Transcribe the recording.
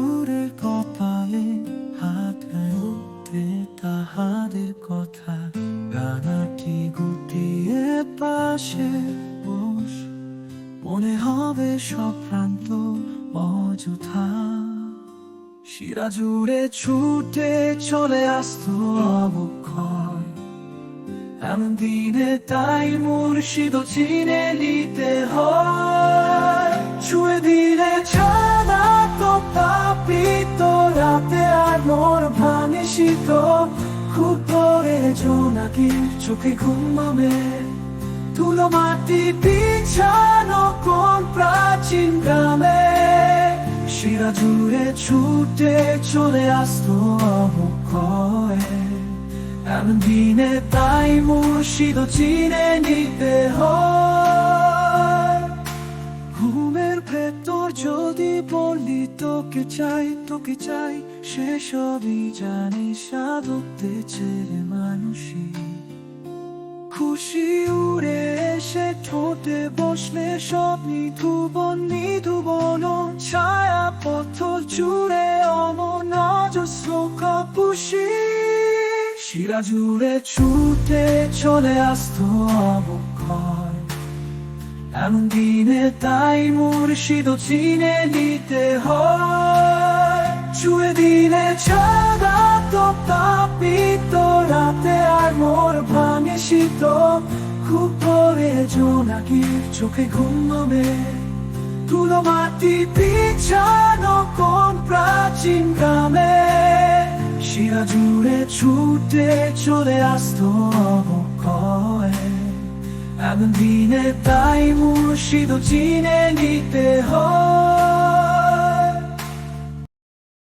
দূরের কপালে হাত উঠতে তাহাদের কথা গানাটি গুটিয়ে পাশে বস, মনে হবে সব প্রান্ত অযথা। শিরা জুড়ে ছুটে চলে আসতো অবক্ষয়, এমন দিনে তাই মুর্শিদ চিনে নিতে হয়। ছুঁয়ে দিলে ছাড়া তো তাপিত রাতে আর মোর ভাঙে শীত, খুব পরে জোনাকির চোখে ঘুমাবে ধুলো মাটি বিছানো কোন প্রাচীন গ্রামে। শিরা জুড়ে ছুটে চলে আসতো অবক্ষয়, এমন দিনে তাই মুর্শিদ চিনে নিতে হয়। ঘুমের ভেতর যদি বলি তোকে চাই তোকে চাই, সেসবই জানি সাধকতে ছেড়ে মানুষই। খুশি উড়ে এসে ঠোঁটে বসলে সব নিধুবন নিধুবন, ছায়া পথর জুড়ে অমন অজস্র কাপুষি। শিরা জুড়ে ছুটে চলে আসতো অবক্ষয়, এমন দিনে তাই মুর্শিদ চিনে নিতে হয়। ছুঁয়ে দিলে ছাদা তো তাপিত রাতে আর মোর ভাঙে শীত, খুব পরে জোনাকির চোখে ঘুমাবে ধুলো মাটি বিছানো কোন প্রাচীন গ্রামে। শিরা জুড়ে ছুটে চলে আসতো অবক্ষয়, এমন দিনে তাই মুর্শিদ চিনে নিতে হয়।